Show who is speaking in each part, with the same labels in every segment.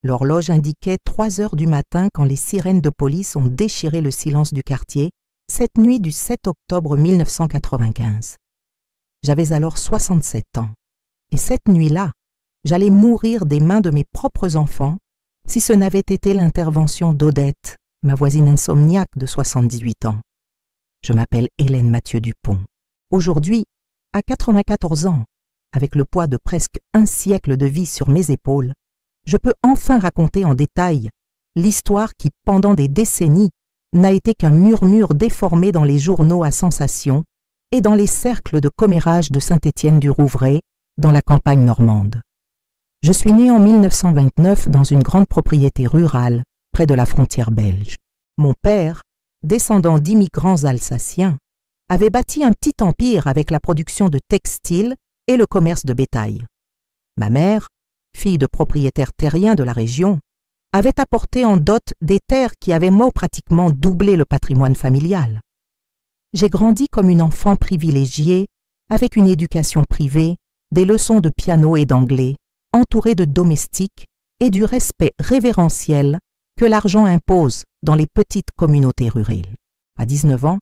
Speaker 1: L'horloge indiquait 3 heures du matin quand les sirènes de police ont déchiré le silence du quartier, cette nuit du 7 octobre 1995. J'avais alors 67 ans. Et cette nuit-là, j'allais mourir des mains de mes propres enfants si ce n'avait été l'intervention d'Odette, ma voisine insomniaque de 78 ans. Je m'appelle Hélène Mathieu-Dupont. Aujourd'hui, à 94 ans, avec le poids de presque un siècle de vie sur mes épaules, je peux enfin raconter en détail l'histoire qui, pendant des décennies, n'a été qu'un murmure déformé dans les journaux à sensation et dans les cercles de commérage de Saint-Étienne-du-Rouvray, dans la campagne normande. Je suis née en 1929 dans une grande propriété rurale, près de la frontière belge. Mon père, descendant d'immigrants alsaciens, avait bâti un petit empire avec la production de textiles et le commerce de bétail. Ma mère, fille de propriétaires terriens de la région, avait apporté en dot des terres qui avaient pratiquement doublé le patrimoine familial. J'ai grandi comme une enfant privilégiée, avec une éducation privée, des leçons de piano et d'anglais, entourée de domestiques et du respect révérentiel que l'argent impose dans les petites communautés rurales. À 19 ans,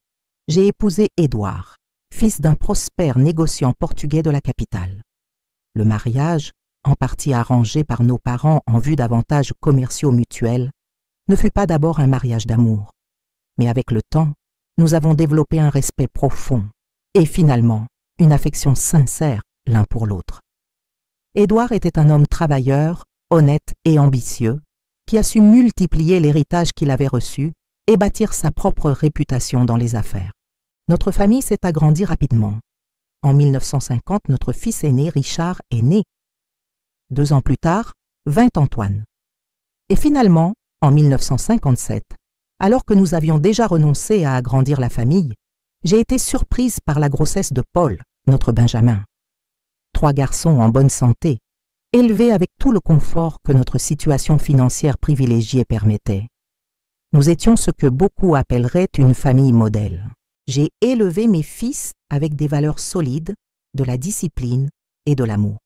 Speaker 1: j'ai épousé Édouard, fils d'un prospère négociant portugais de la capitale. Le mariage, en partie arrangé par nos parents en vue d'avantages commerciaux mutuels, ne fut pas d'abord un mariage d'amour. Mais avec le temps, nous avons développé un respect profond et finalement une affection sincère l'un pour l'autre. Édouard était un homme travailleur, honnête et ambitieux, qui a su multiplier l'héritage qu'il avait reçu et bâtir sa propre réputation dans les affaires. Notre famille s'est agrandie rapidement. En 1950, notre fils aîné, Richard, est né. 2 ans plus tard, vint Antoine. Et finalement, en 1957, alors que nous avions déjà renoncé à agrandir la famille, j'ai été surprise par la grossesse de Paul, notre Benjamin. 3 garçons en bonne santé, élevés avec tout le confort que notre situation financière privilégiée permettait. Nous étions ce que beaucoup appelleraient une famille modèle. J'ai élevé mes fils avec des valeurs solides, de la discipline et de l'amour.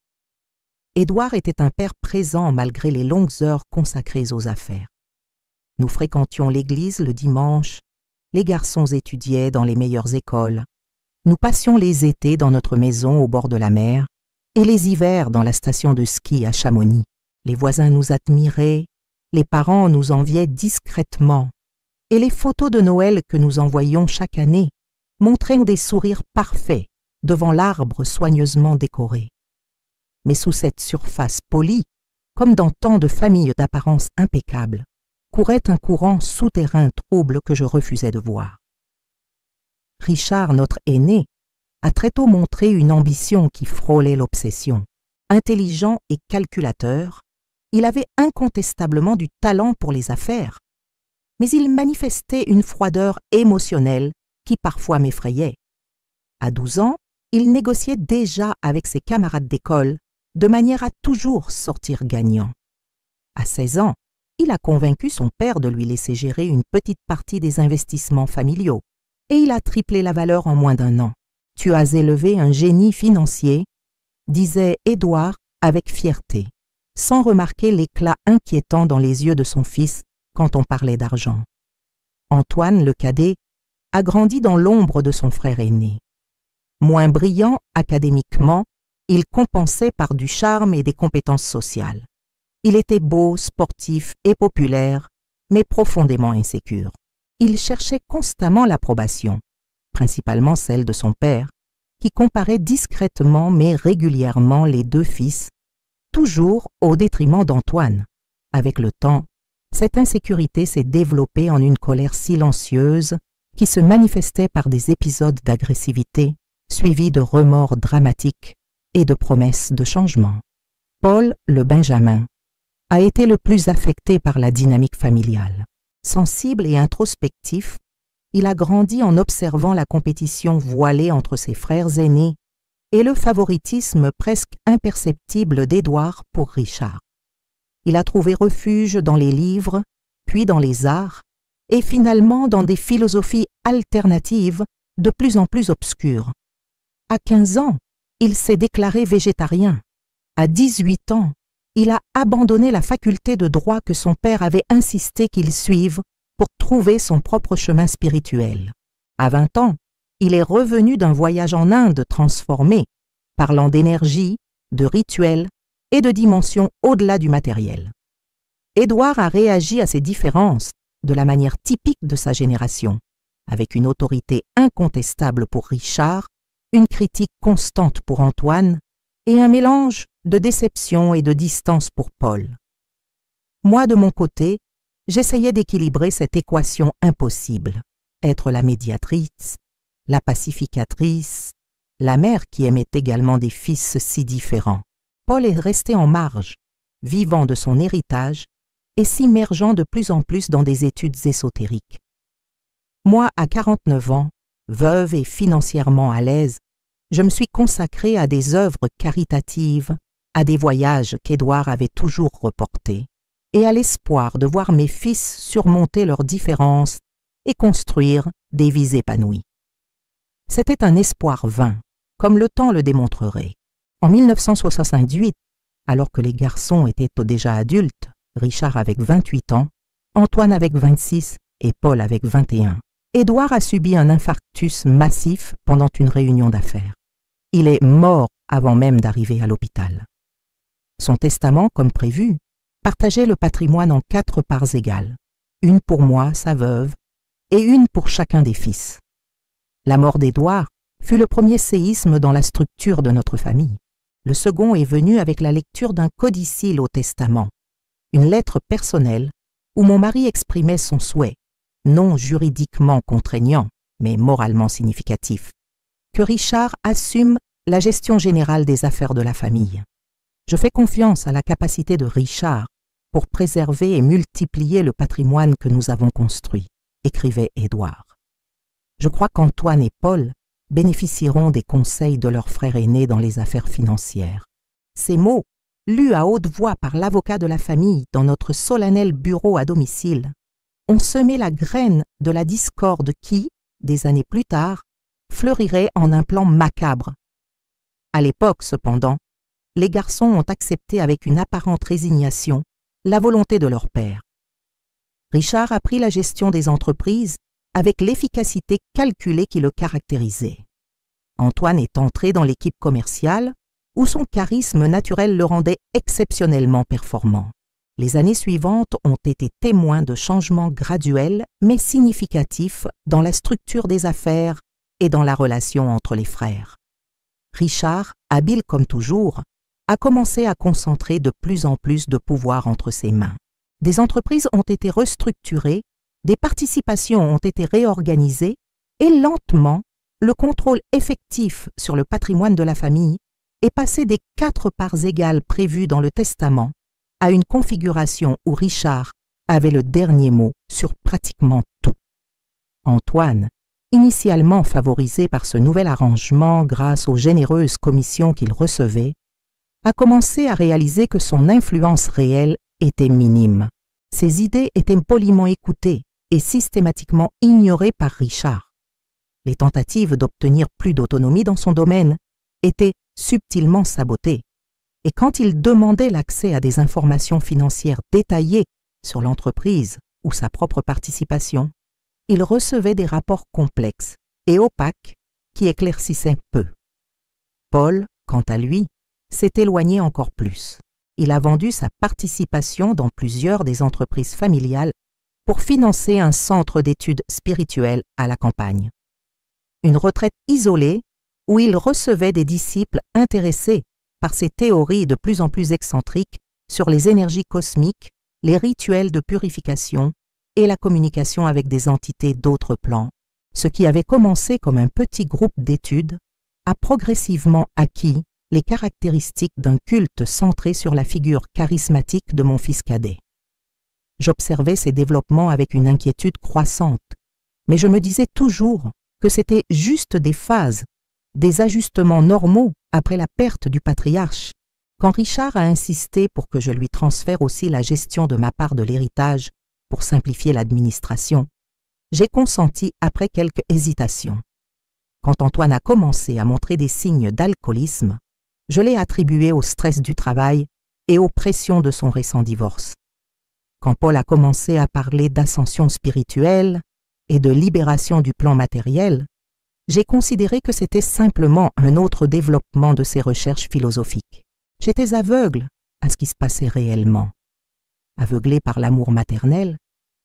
Speaker 1: Édouard était un père présent malgré les longues heures consacrées aux affaires. Nous fréquentions l'église le dimanche, les garçons étudiaient dans les meilleures écoles, nous passions les étés dans notre maison au bord de la mer et les hivers dans la station de ski à Chamonix. Les voisins nous admiraient, les parents nous enviaient discrètement et les photos de Noël que nous envoyions chaque année montraient des sourires parfaits devant l'arbre soigneusement décoré. Mais sous cette surface polie, comme dans tant de familles d'apparence impeccable, courait un courant souterrain trouble que je refusais de voir. Richard, notre aîné, a très tôt montré une ambition qui frôlait l'obsession. Intelligent et calculateur, il avait incontestablement du talent pour les affaires, mais il manifestait une froideur émotionnelle qui parfois m'effrayait. À 12 ans, il négociait déjà avec ses camarades d'école de manière à toujours sortir gagnant. À 16 ans, il a convaincu son père de lui laisser gérer une petite partie des investissements familiaux et il a triplé la valeur en moins d'1 an. « Tu as élevé un génie financier », disait Édouard avec fierté, sans remarquer l'éclat inquiétant dans les yeux de son fils quand on parlait d'argent. Antoine, le cadet, a grandi dans l'ombre de son frère aîné. Moins brillant académiquement, il compensait par du charme et des compétences sociales. Il était beau, sportif et populaire, mais profondément insécure. Il cherchait constamment l'approbation, principalement celle de son père, qui comparait discrètement mais régulièrement les 2 fils, toujours au détriment d'Antoine. Avec le temps, cette insécurité s'est développée en une colère silencieuse qui se manifestait par des épisodes d'agressivité suivis de remords dramatiques et de promesses de changement. Paul, le Benjamin, a été le plus affecté par la dynamique familiale. Sensible et introspectif, il a grandi en observant la compétition voilée entre ses frères aînés et le favoritisme presque imperceptible d'Édouard pour Richard. Il a trouvé refuge dans les livres, puis dans les arts, et finalement dans des philosophies alternatives de plus en plus obscures. À 15 ans, il s'est déclaré végétarien. À 18 ans, il a abandonné la faculté de droit que son père avait insisté qu'il suive pour trouver son propre chemin spirituel. À 20 ans, il est revenu d'un voyage en Inde transformé, parlant d'énergie, de rituels et de dimensions au-delà du matériel. Édouard a réagi à ces différences de la manière typique de sa génération, avec une autorité incontestable pour Richard, une critique constante pour Antoine et un mélange de déception et de distance pour Paul. Moi, de mon côté, j'essayais d'équilibrer cette équation impossible, être la médiatrice, la pacificatrice, la mère qui aimait également des fils si différents. Paul est resté en marge, vivant de son héritage et s'immergeant de plus en plus dans des études ésotériques. Moi, à 49 ans, veuve et financièrement à l'aise, je me suis consacrée à des œuvres caritatives, à des voyages qu'Édouard avait toujours reportés, et à l'espoir de voir mes fils surmonter leurs différences et construire des vies épanouies. C'était un espoir vain, comme le temps le démontrerait. En 1978, alors que les garçons étaient déjà adultes, Richard avec 28 ans, Antoine avec 26 et Paul avec 21, Édouard a subi un infarctus massif pendant une réunion d'affaires. Il est mort avant même d'arriver à l'hôpital. Son testament, comme prévu, partageait le patrimoine en 4 parts égales, une pour moi, sa veuve, et une pour chacun des fils. La mort d'Édouard fut le premier séisme dans la structure de notre famille. Le second est venu avec la lecture d'un codicille au testament, une lettre personnelle où mon mari exprimait son souhait, non juridiquement contraignant, mais moralement significatif, que Richard assume la gestion générale des affaires de la famille. Je fais confiance à la capacité de Richard pour préserver et multiplier le patrimoine que nous avons construit, écrivait Édouard. Je crois qu'Antoine et Paul bénéficieront des conseils de leur frère aîné dans les affaires financières. Ces mots, lus à haute voix par l'avocat de la famille dans notre solennel bureau à domicile, ont semé la graine de la discorde qui, des années plus tard, fleurirait en un plan macabre. À l'époque, cependant, les garçons ont accepté avec une apparente résignation la volonté de leur père. Richard a pris la gestion des entreprises avec l'efficacité calculée qui le caractérisait. Antoine est entré dans l'équipe commerciale où son charisme naturel le rendait exceptionnellement performant. Les années suivantes ont été témoins de changements graduels mais significatifs dans la structure des affaires et dans la relation entre les frères. Richard, habile comme toujours, a commencé à concentrer de plus en plus de pouvoir entre ses mains. Des entreprises ont été restructurées, des participations ont été réorganisées et lentement, le contrôle effectif sur le patrimoine de la famille est passé des 4 parts égales prévues dans le testament à une configuration où Richard avait le dernier mot sur pratiquement tout. Antoine, initialement favorisé par ce nouvel arrangement grâce aux généreuses commissions qu'il recevait, a commencé à réaliser que son influence réelle était minime. Ses idées étaient poliment écoutées et systématiquement ignorées par Richard. Les tentatives d'obtenir plus d'autonomie dans son domaine étaient subtilement sabotées, et quand il demandait l'accès à des informations financières détaillées sur l'entreprise ou sa propre participation, il recevait des rapports complexes et opaques qui éclaircissaient peu. Paul, quant à lui, s'est éloigné encore plus. Il a vendu sa participation dans plusieurs des entreprises familiales pour financer un centre d'études spirituelles à la campagne. Une retraite isolée où il recevait des disciples intéressés par ses théories de plus en plus excentriques sur les énergies cosmiques, les rituels de purification et la communication avec des entités d'autres plans. Ce qui avait commencé comme un petit groupe d'études a progressivement acquis les caractéristiques d'un culte centré sur la figure charismatique de mon fils cadet. J'observais ces développements avec une inquiétude croissante, mais je me disais toujours que c'était juste des phases, des ajustements normaux après la perte du patriarche. Quand Richard a insisté pour que je lui transfère aussi la gestion de ma part de l'héritage pour simplifier l'administration, j'ai consenti après quelques hésitations. Quand Antoine a commencé à montrer des signes d'alcoolisme, je l'ai attribué au stress du travail et aux pressions de son récent divorce. Quand Paul a commencé à parler d'ascension spirituelle et de libération du plan matériel, j'ai considéré que c'était simplement un autre développement de ses recherches philosophiques. J'étais aveugle à ce qui se passait réellement. Aveuglé par l'amour maternel,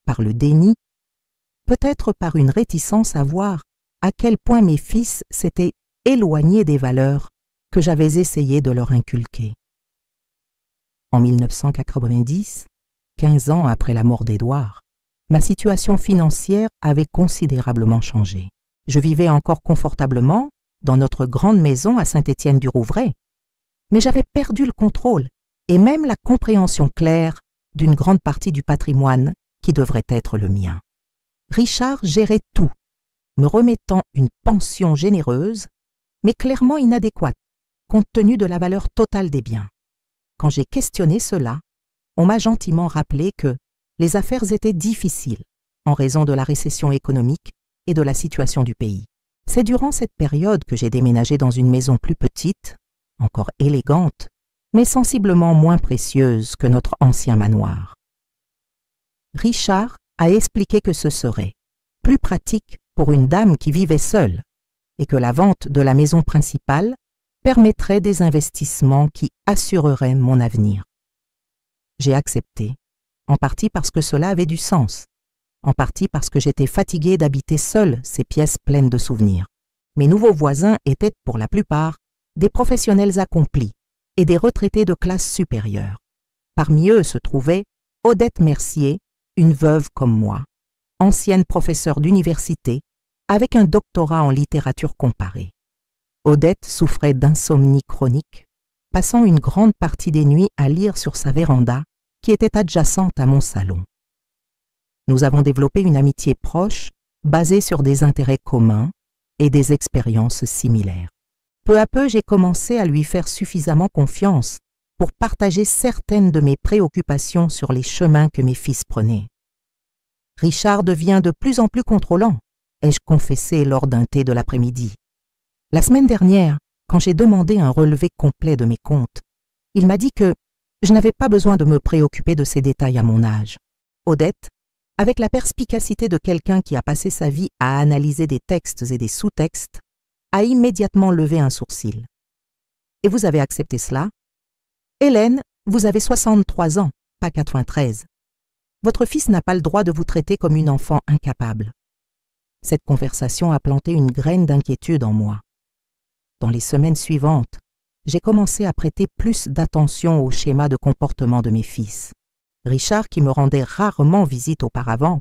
Speaker 1: par le déni, peut-être par une réticence à voir à quel point mes fils s'étaient éloignés des valeurs que j'avais essayé de leur inculquer. En 1990, 15 ans après la mort d'Édouard, ma situation financière avait considérablement changé. Je vivais encore confortablement dans notre grande maison à Saint-Étienne-du-Rouvray, mais j'avais perdu le contrôle et même la compréhension claire d'une grande partie du patrimoine qui devrait être le mien. Richard gérait tout, me remettant une pension généreuse, mais clairement inadéquate, compte tenu de la valeur totale des biens. Quand j'ai questionné cela, on m'a gentiment rappelé que les affaires étaient difficiles en raison de la récession économique et de la situation du pays. C'est durant cette période que j'ai déménagé dans une maison plus petite, encore élégante, mais sensiblement moins précieuse que notre ancien manoir. Richard a expliqué que ce serait plus pratique pour une dame qui vivait seule et que la vente de la maison principale permettrait des investissements qui assureraient mon avenir. J'ai accepté, en partie parce que cela avait du sens, en partie parce que j'étais fatiguée d'habiter seule ces pièces pleines de souvenirs. Mes nouveaux voisins étaient, pour la plupart, des professionnels accomplis et des retraités de classe supérieure. Parmi eux se trouvait Odette Mercier, une veuve comme moi, ancienne professeure d'université, avec un doctorat en littérature comparée. Odette souffrait d'insomnie chronique, passant une grande partie des nuits à lire sur sa véranda, qui était adjacente à mon salon. Nous avons développé une amitié proche, basée sur des intérêts communs et des expériences similaires. Peu à peu, j'ai commencé à lui faire suffisamment confiance pour partager certaines de mes préoccupations sur les chemins que mes fils prenaient. Richard devient de plus en plus contrôlant, ai-je confessé lors d'un thé de l'après-midi. La semaine dernière, quand j'ai demandé un relevé complet de mes comptes, il m'a dit que je n'avais pas besoin de me préoccuper de ces détails à mon âge. Odette, avec la perspicacité de quelqu'un qui a passé sa vie à analyser des textes et des sous-textes, a immédiatement levé un sourcil. « Et vous avez accepté cela ? Hélène, vous avez 63 ans, pas 93. Votre fils n'a pas le droit de vous traiter comme une enfant incapable. » Cette conversation a planté une graine d'inquiétude en moi. Dans les semaines suivantes, j'ai commencé à prêter plus d'attention au schéma de comportement de mes fils. Richard, qui me rendait rarement visite auparavant,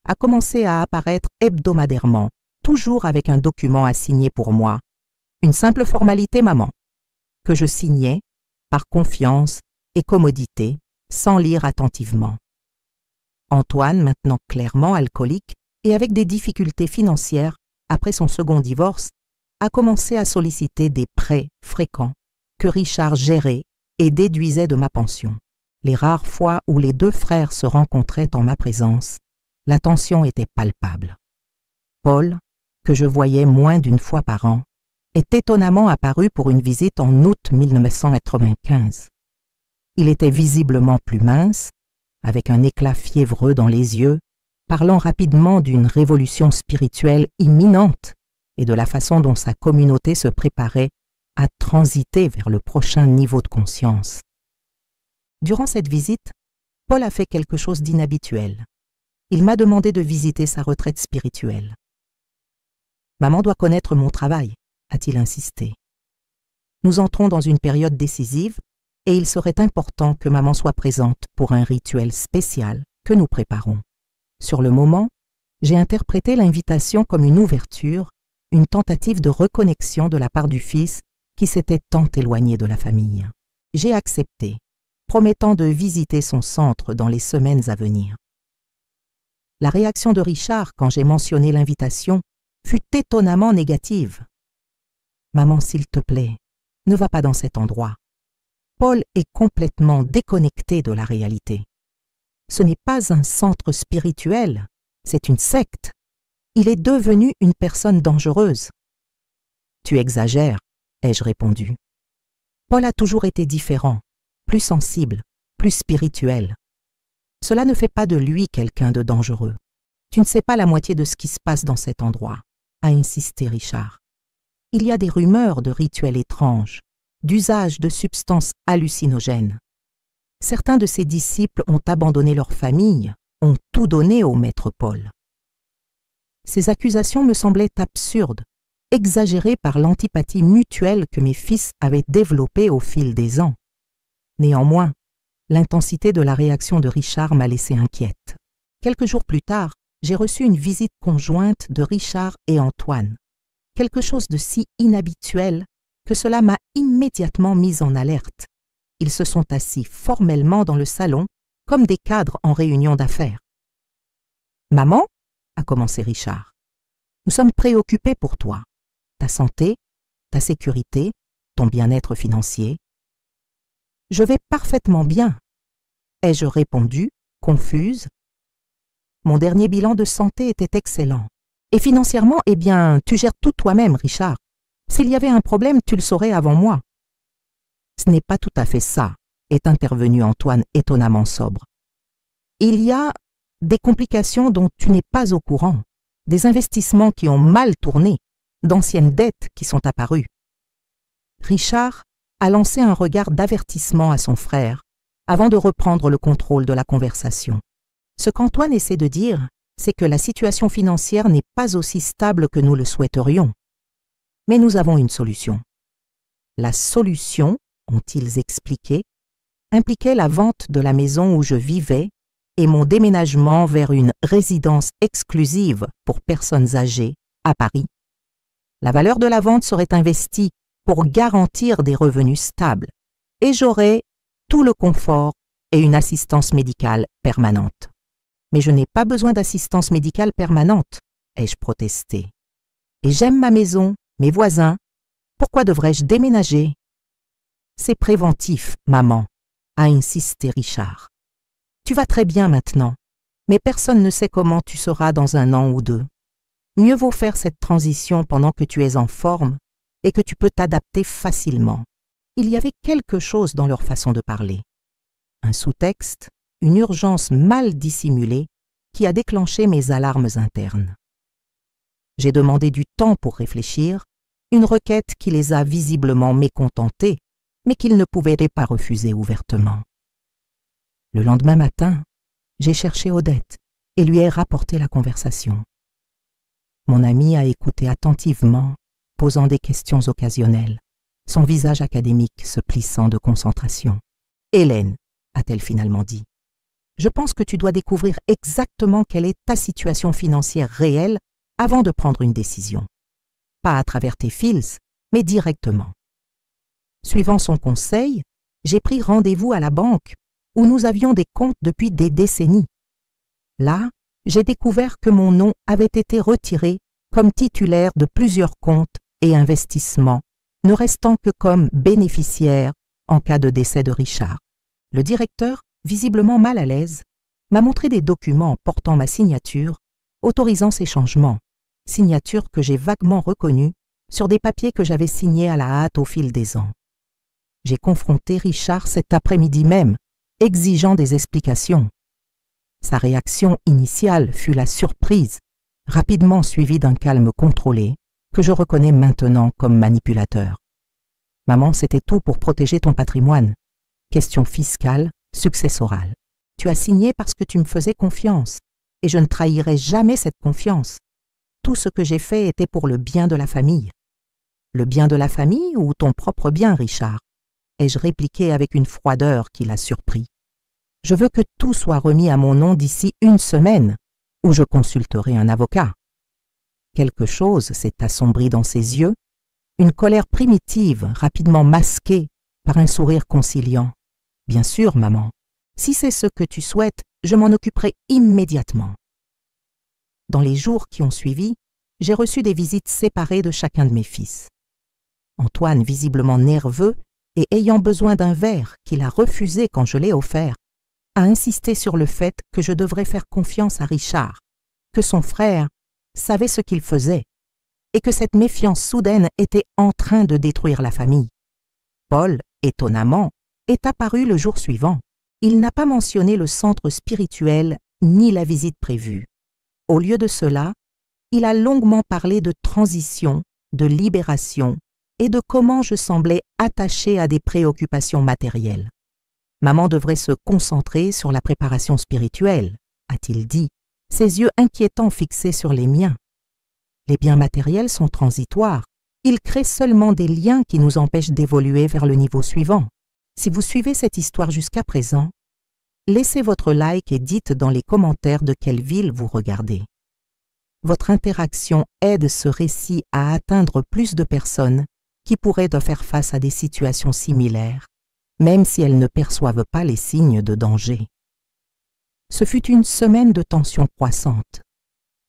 Speaker 1: a commencé à apparaître hebdomadairement, toujours avec un document à signer pour moi, une simple formalité maman, que je signais par confiance et commodité, sans lire attentivement. Antoine, maintenant clairement alcoolique et avec des difficultés financières après son second divorce, a commencé à solliciter des prêts fréquents que Richard gérait et déduisait de ma pension. Les rares fois où les deux frères se rencontraient en ma présence, la tension était palpable. Paul, que je voyais moins d'une fois par an, est étonnamment apparu pour une visite en août 1995. Il était visiblement plus mince, avec un éclat fiévreux dans les yeux, parlant rapidement d'une révolution spirituelle imminente et de la façon dont sa communauté se préparait à transiter vers le prochain niveau de conscience. Durant cette visite, Paul a fait quelque chose d'inhabituel. Il m'a demandé de visiter sa retraite spirituelle. « Maman doit connaître mon travail », a-t-il insisté. « Nous entrons dans une période décisive et il serait important que maman soit présente pour un rituel spécial que nous préparons. » Sur le moment, j'ai interprété l'invitation comme une ouverture, une tentative de reconnexion de la part du fils qui s'était tant éloigné de la famille. J'ai accepté, promettant de visiter son centre dans les semaines à venir. La réaction de Richard quand j'ai mentionné l'invitation fut étonnamment négative. « Maman, s'il te plaît, ne va pas dans cet endroit. Paul est complètement déconnecté de la réalité. Ce n'est pas un centre spirituel, c'est une secte. Il est devenu une personne dangereuse. »« Tu exagères, ai-je répondu. Paul a toujours été différent, plus sensible, plus spirituel. Cela ne fait pas de lui quelqu'un de dangereux. Tu ne sais pas la moitié de ce qui se passe dans cet endroit, a insisté Richard. Il y a des rumeurs de rituels étranges, d'usage de substances hallucinogènes. Certains de ses disciples ont abandonné leur famille, ont tout donné au maître Paul. Ces accusations me semblaient absurdes, exagérées par l'antipathie mutuelle que mes fils avaient développée au fil des ans. Néanmoins, l'intensité de la réaction de Richard m'a laissé inquiète. Quelques jours plus tard, j'ai reçu une visite conjointe de Richard et Antoine. Quelque chose de si inhabituel que cela m'a immédiatement mise en alerte. Ils se sont assis formellement dans le salon, comme des cadres en réunion d'affaires. « Maman » a commencé Richard. « Nous sommes préoccupés pour toi. Ta santé, ta sécurité, ton bien-être financier. »« Je vais parfaitement bien. » ai-je répondu, confuse. Mon dernier bilan de santé était excellent. Et financièrement, eh bien, tu gères tout toi-même, Richard. S'il y avait un problème, tu le saurais avant moi. Ce n'est pas tout à fait ça, est intervenu Antoine étonnamment sobre. Il y a des complications dont tu n'es pas au courant, des investissements qui ont mal tourné, d'anciennes dettes qui sont apparues. Richard a lancé un regard d'avertissement à son frère avant de reprendre le contrôle de la conversation. Ce qu'Antoine essaie de dire, c'est que la situation financière n'est pas aussi stable que nous le souhaiterions. Mais nous avons une solution. La solution, ont-ils expliqué, impliquait la vente de la maison où je vivais et mon déménagement vers une résidence exclusive pour personnes âgées à Paris. La valeur de la vente serait investie pour garantir des revenus stables et j'aurais tout le confort et une assistance médicale permanente. Mais je n'ai pas besoin d'assistance médicale permanente, ai-je protesté. Et j'aime ma maison, mes voisins. Pourquoi devrais-je déménager? C'est préventif, maman, a insisté Richard. Tu vas très bien maintenant, mais personne ne sait comment tu seras dans 1 an ou 2. Mieux vaut faire cette transition pendant que tu es en forme et que tu peux t'adapter facilement. Il y avait quelque chose dans leur façon de parler. Un sous-texte, une urgence mal dissimulée qui a déclenché mes alarmes internes. J'ai demandé du temps pour réfléchir, une requête qui les a visiblement mécontentés, mais qu'ils ne pouvaient pas refuser ouvertement. Le lendemain matin, j'ai cherché Odette et lui ai rapporté la conversation. Mon amie a écouté attentivement, posant des questions occasionnelles, son visage académique se plissant de concentration. « Hélène, a-t-elle finalement dit, je pense que tu dois découvrir exactement quelle est ta situation financière réelle avant de prendre une décision. Pas à travers tes fils, mais directement. » Suivant son conseil, j'ai pris rendez-vous à la banque où nous avions des comptes depuis des décennies. Là, j'ai découvert que mon nom avait été retiré comme titulaire de plusieurs comptes et investissements, ne restant que comme bénéficiaire en cas de décès de Richard. Le directeur, visiblement mal à l'aise, m'a montré des documents portant ma signature, autorisant ces changements, signature que j'ai vaguement reconnue sur des papiers que j'avais signés à la hâte au fil des ans. J'ai confronté Richard cet après-midi même, exigeant des explications. Sa réaction initiale fut la surprise, rapidement suivie d'un calme contrôlé, que je reconnais maintenant comme manipulateur. « Maman, c'était tout pour protéger ton patrimoine. Question fiscale, successorale. Tu as signé parce que tu me faisais confiance, et je ne trahirai jamais cette confiance. Tout ce que j'ai fait était pour le bien de la famille. » « Le bien de la famille ou ton propre bien, Richard ?» ai-je répliqué avec une froideur qui l'a surpris. « Je veux que tout soit remis à mon nom d'ici 1 semaine, où je consulterai un avocat. » Quelque chose s'est assombri dans ses yeux, une colère primitive rapidement masquée par un sourire conciliant. « Bien sûr, maman. Si c'est ce que tu souhaites, je m'en occuperai immédiatement. » Dans les jours qui ont suivi, j'ai reçu des visites séparées de chacun de mes fils. Antoine, visiblement nerveux et ayant besoin d'un verre qu'il a refusé quand je l'ai offert, a insisté sur le fait que je devrais faire confiance à Richard, que son frère savait ce qu'il faisait et que cette méfiance soudaine était en train de détruire la famille. Paul, étonnamment, est apparu le jour suivant. Il n'a pas mentionné le centre spirituel ni la visite prévue. Au lieu de cela, il a longuement parlé de transition, de libération et de comment je semblais attachée à des préoccupations matérielles. Maman devrait se concentrer sur la préparation spirituelle, a-t-il dit, ses yeux inquiétants fixés sur les miens. Les biens matériels sont transitoires. Ils créent seulement des liens qui nous empêchent d'évoluer vers le niveau suivant. Si vous suivez cette histoire jusqu'à présent, laissez votre like et dites dans les commentaires de quelle ville vous regardez. Votre interaction aide ce récit à atteindre plus de personnes qui pourraient faire face à des situations similaires, même si elles ne perçoivent pas les signes de danger. Ce fut une semaine de tension croissante.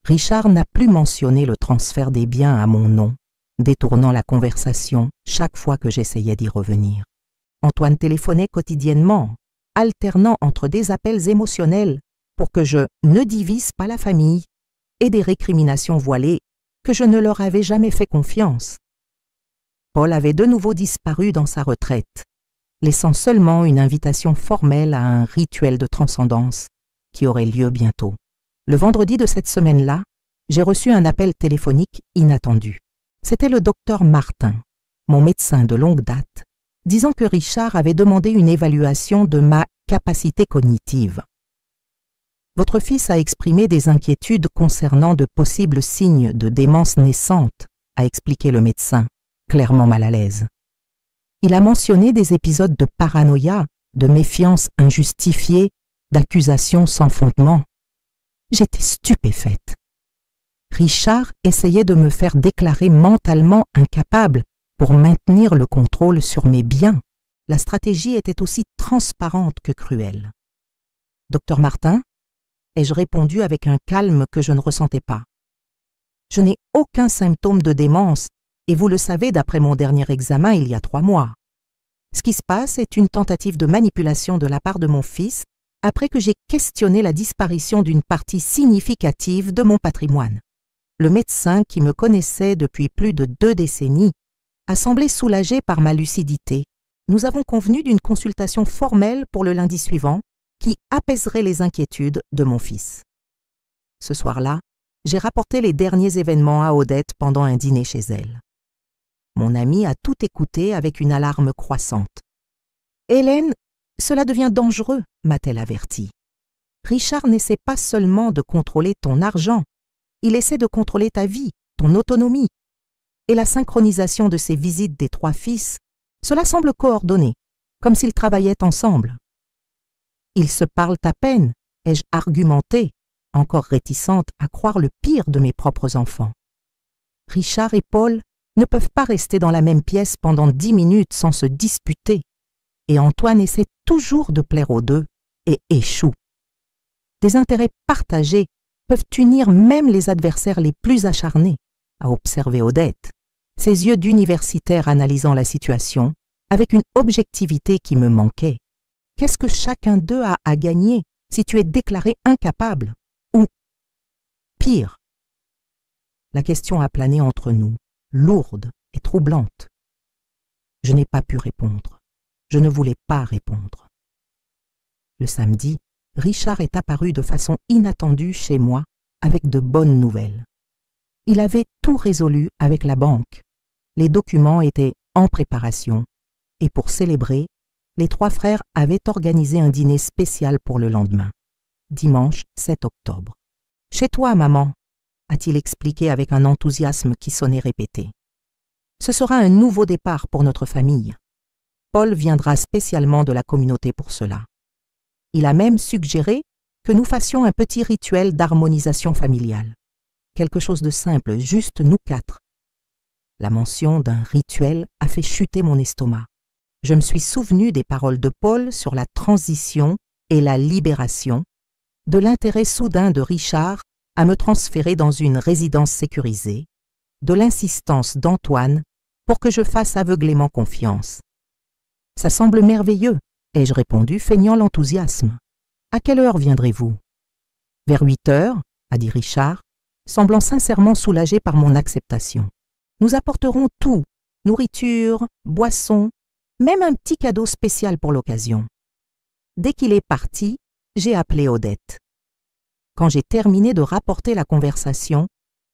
Speaker 1: Richard n'a plus mentionné le transfert des biens à mon nom, détournant la conversation chaque fois que j'essayais d'y revenir. Antoine téléphonait quotidiennement, alternant entre des appels émotionnels pour que je ne divise pas la famille et des récriminations voilées que je ne leur avais jamais fait confiance. Paul avait de nouveau disparu dans sa retraite, laissant seulement une invitation formelle à un rituel de transcendance qui aurait lieu bientôt. Le vendredi de cette semaine-là, j'ai reçu un appel téléphonique inattendu. C'était le docteur Martin, mon médecin de longue date, disant que Richard avait demandé une évaluation de ma capacité cognitive. Votre fils a exprimé des inquiétudes concernant de possibles signes de démence naissante, a expliqué le médecin, clairement mal à l'aise. Il a mentionné des épisodes de paranoïa, de méfiance injustifiée, d'accusations sans fondement. J'étais stupéfaite. Richard essayait de me faire déclarer mentalement incapable pour maintenir le contrôle sur mes biens. La stratégie était aussi transparente que cruelle. « Docteur Martin ?» ai-je répondu avec un calme que je ne ressentais pas. « Je n'ai aucun symptôme de démence et vous le savez d'après mon dernier examen il y a 3 mois. Ce qui se passe est une tentative de manipulation de la part de mon fils après que j'ai questionné la disparition d'une partie significative de mon patrimoine. » Le médecin qui me connaissait depuis plus de 2 décennies a semblé soulagé par ma lucidité. Nous avons convenu d'une consultation formelle pour le lundi suivant qui apaiserait les inquiétudes de mon fils. Ce soir-là, j'ai rapporté les derniers événements à Odette pendant un dîner chez elle. Mon amie a tout écouté avec une alarme croissante. « Hélène, cela devient dangereux, m'a-t-elle avertie. Richard n'essaie pas seulement de contrôler ton argent, il essaie de contrôler ta vie, ton autonomie. Et la synchronisation de ces visites des 3 fils, cela semble coordonné, comme s'ils travaillaient ensemble. Ils se parlent à peine, ai-je argumenté, encore réticente à croire le pire de mes propres enfants. Richard et Paul ne peuvent pas rester dans la même pièce pendant 10 minutes sans se disputer, et Antoine essaie toujours de plaire aux 2 et échoue. Des intérêts partagés peuvent unir même les adversaires les plus acharnés, a observé Odette, ses yeux d'universitaire analysant la situation avec une objectivité qui me manquait. Qu'est-ce que chacun d'eux a à gagner si tu es déclaré incapable? Ou, pire? La question a plané entre nous, lourde et troublante. Je n'ai pas pu répondre. Je ne voulais pas répondre. Le samedi, Richard est apparu de façon inattendue chez moi avec de bonnes nouvelles. Il avait tout résolu avec la banque. Les documents étaient en préparation et pour célébrer, les 3 frères avaient organisé un dîner spécial pour le lendemain, dimanche 7 octobre. « Chez toi, maman », a-t-il expliqué avec un enthousiasme qui sonnait répété. « Ce sera un nouveau départ pour notre famille. Paul viendra spécialement de la communauté pour cela. Il a même suggéré que nous fassions un petit rituel d'harmonisation familiale. Quelque chose de simple, juste nous 4. La mention d'un rituel a fait chuter mon estomac. Je me suis souvenu des paroles de Paul sur la transition et la libération, de l'intérêt soudain de Richard à me transférer dans une résidence sécurisée, de l'insistance d'Antoine pour que je fasse aveuglément confiance. « Ça semble merveilleux », ai-je répondu, feignant l'enthousiasme. « À quelle heure viendrez-vous » ? « Vers 8 heures, a dit Richard, semblant sincèrement soulagé par mon acceptation. « Nous apporterons tout, nourriture, boissons, même un petit cadeau spécial pour l'occasion. Dès qu'il est parti, j'ai appelé Odette. Quand j'ai terminé de rapporter la conversation,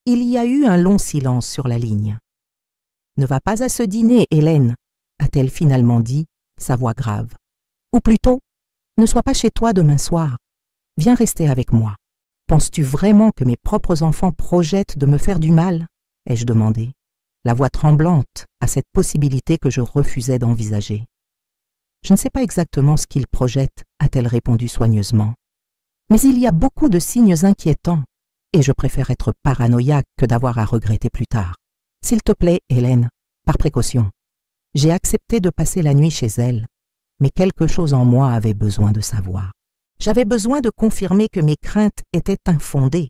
Speaker 1: il y a eu un long silence sur la ligne. « Ne va pas à ce dîner, Hélène, a-t-elle finalement dit, sa voix grave. Ou plutôt, ne sois pas chez toi demain soir. Viens rester avec moi. Penses-tu vraiment que mes propres enfants projettent de me faire du mal ?» ai-je demandé, la voix tremblante à cette possibilité que je refusais d'envisager. « Je ne sais pas exactement ce qu'ils projettent, a-t-elle répondu soigneusement. Mais il y a beaucoup de signes inquiétants, et je préfère être paranoïaque que d'avoir à regretter plus tard. S'il te plaît, Hélène, par précaution. J'ai accepté de passer la nuit chez elle, mais quelque chose en moi avait besoin de savoir. J'avais besoin de confirmer que mes craintes étaient infondées,